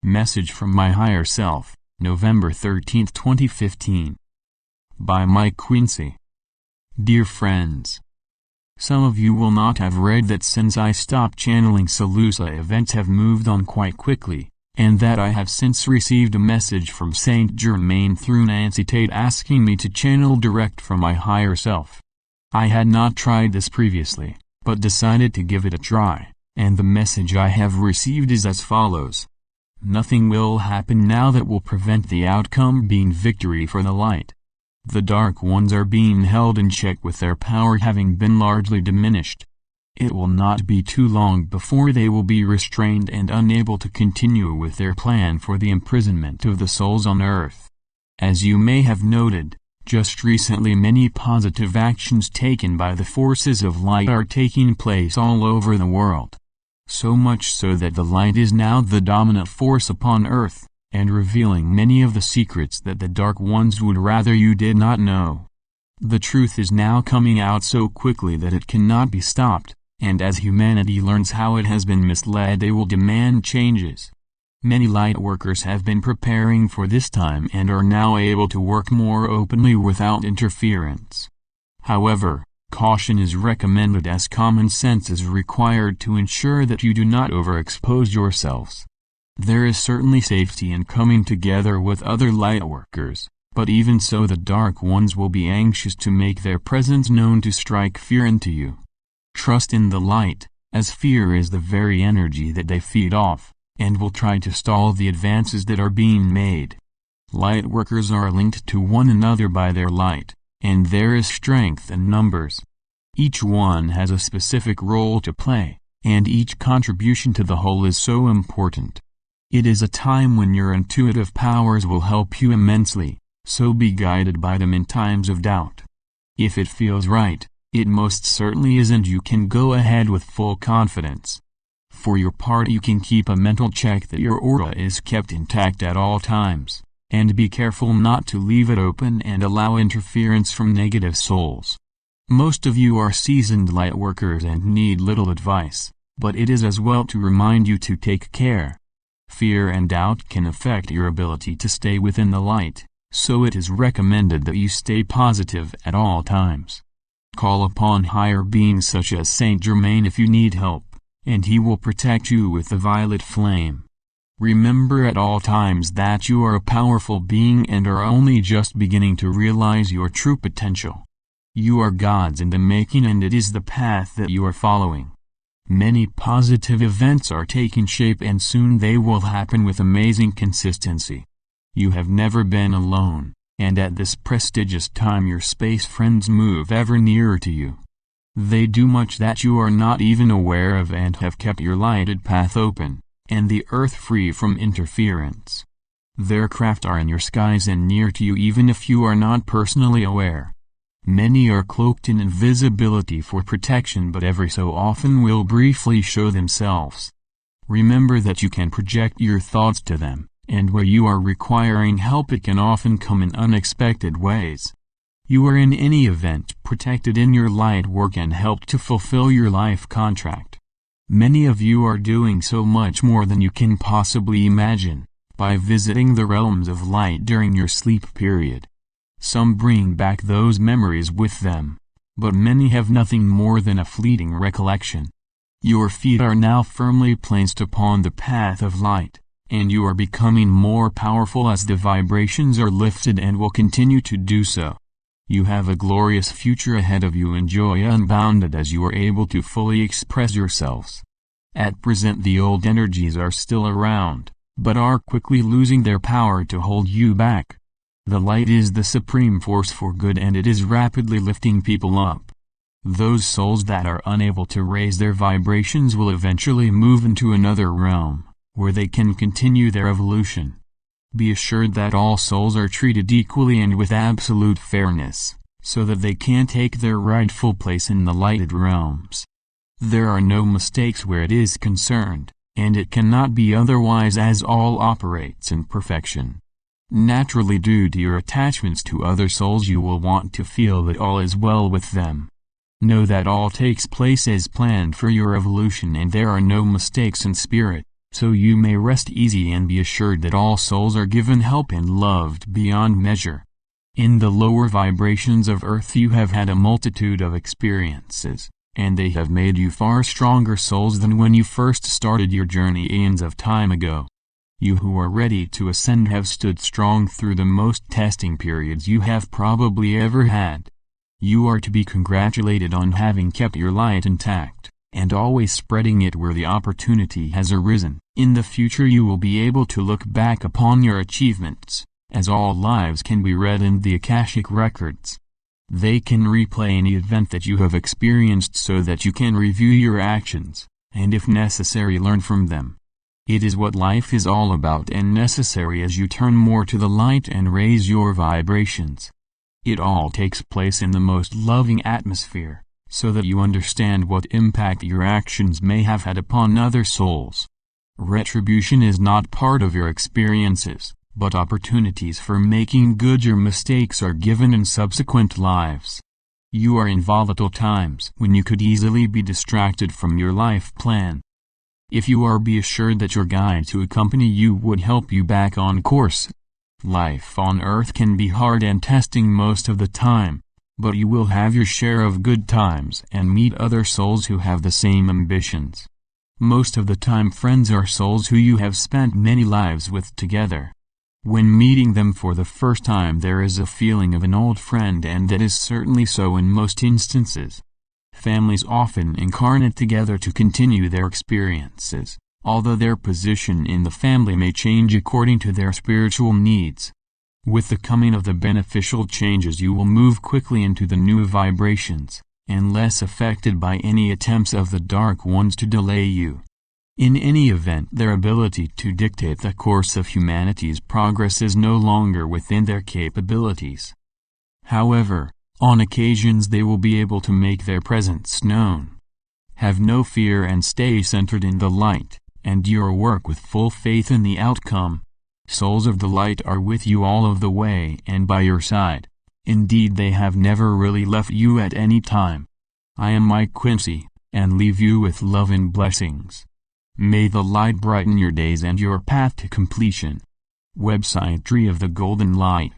Message from My Higher Self, November 13, 2015. By Mike Quinsey. Dear friends, some of you will not have read that since I stopped channeling Salusa, events have moved on quite quickly, and that I have since received a message from Saint Germain through Nancy Tate asking me to channel direct from my higher self. I had not tried this previously, but decided to give it a try, and the message I have received is as follows. Nothing will happen now that will prevent the outcome being victory for the light. The dark ones are being held in check with their power having been largely diminished. It will not be too long before they will be restrained and unable to continue with their plan for the imprisonment of the souls on earth. As you may have noted, just recently many positive actions taken by the forces of light are taking place all over the world. So much so that the light is now the dominant force upon earth, and revealing many of the secrets that the dark ones would rather you did not know. The truth is now coming out so quickly that it cannot be stopped, and as humanity learns how it has been misled, they will demand changes. Many Lightworkers have been preparing for this time and are now able to work more openly without interference. However, caution is recommended as common sense is required to ensure that you do not overexpose yourselves. There is certainly safety in coming together with other Lightworkers, but even so the dark ones will be anxious to make their presence known to strike fear into you. Trust in the light, as fear is the very energy that they feed off, and will try to stall the advances that are being made. Lightworkers are linked to one another by their light, and there is strength in numbers. Each one has a specific role to play, and each contribution to the whole is so important. It is a time when your intuitive powers will help you immensely, so be guided by them in times of doubt. If it feels right, it most certainly is, and you can go ahead with full confidence. For your part, you can keep a mental check that your aura is kept intact at all times, and be careful not to leave it open and allow interference from negative souls. Most of you are seasoned Lightworkers and need little advice, but it is as well to remind you to take care. Fear and doubt can affect your ability to stay within the light, so it is recommended that you stay positive at all times. Call upon higher beings such as Saint Germain if you need help, and he will protect you with the violet flame. Remember at all times that you are a powerful being and are only just beginning to realize your true potential. You are gods in the making, and it is the path that you are following. Many positive events are taking shape, and soon they will happen with amazing consistency. You have never been alone, and at this prestigious time your space friends move ever nearer to you. They do much that you are not even aware of and have kept your lighted path open, and the earth free from interference. Their craft are in your skies and near to you even if you are not personally aware. Many are cloaked in invisibility for protection, but every so often will briefly show themselves. Remember that you can project your thoughts to them, and where you are requiring help it can often come in unexpected ways. You are in any event protected in your light work and helped to fulfill your life contract. Many of you are doing so much more than you can possibly imagine, by visiting the realms of light during your sleep period. Some bring back those memories with them, but many have nothing more than a fleeting recollection. Your feet are now firmly placed upon the path of light, and you are becoming more powerful as the vibrations are lifted and will continue to do so. You have a glorious future ahead of you and joy unbounded as you are able to fully express yourselves. At present the old energies are still around, but are quickly losing their power to hold you back. The light is the supreme force for good, and it is rapidly lifting people up. Those souls that are unable to raise their vibrations will eventually move into another realm, where they can continue their evolution. Be assured that all souls are treated equally and with absolute fairness, so that they can take their rightful place in the lighted realms. There are no mistakes where it is concerned, and it cannot be otherwise as all operates in perfection. Naturally, due to your attachments to other souls, you will want to feel that all is well with them. Know that all takes place as planned for your evolution, and there are no mistakes in spirit, so you may rest easy and be assured that all souls are given help and loved beyond measure. In the lower vibrations of earth you have had a multitude of experiences, and they have made you far stronger souls than when you first started your journey eons of time ago. You who are ready to ascend have stood strong through the most testing periods you have probably ever had. You are to be congratulated on having kept your light intact, and always spreading it where the opportunity has arisen. In the future you will be able to look back upon your achievements, as all lives can be read in the Akashic records. They can replay any event that you have experienced so that you can review your actions, and if necessary learn from them. It is what life is all about and necessary as you turn more to the light and raise your vibrations. It all takes place in the most loving atmosphere, so that you understand what impact your actions may have had upon other souls. Retribution is not part of your experiences, but opportunities for making good your mistakes are given in subsequent lives. You are in volatile times when you could easily be distracted from your life plan. If you are, be assured that your guide to accompany you would help you back on course. Life on earth can be hard and testing most of the time, but you will have your share of good times and meet other souls who have the same ambitions. Most of the time friends are souls who you have spent many lives with together. When meeting them for the first time there is a feeling of an old friend, and that is certainly so in most instances. Families often incarnate together to continue their experiences, although their position in the family may change according to their spiritual needs. With the coming of the beneficial changes you will move quickly into the new vibrations, and less affected by any attempts of the dark ones to delay you. In any event, their ability to dictate the course of humanity's progress is no longer within their capabilities. However, on occasions they will be able to make their presence known. Have no fear and stay centered in the light, and your work with full faith in the outcome. Souls of the light are with you all of the way and by your side. Indeed, they have never really left you at any time. I am Mike Quinsey, and leave you with love and blessings. May the light brighten your days and your path to completion. Website Tree of the Golden Light.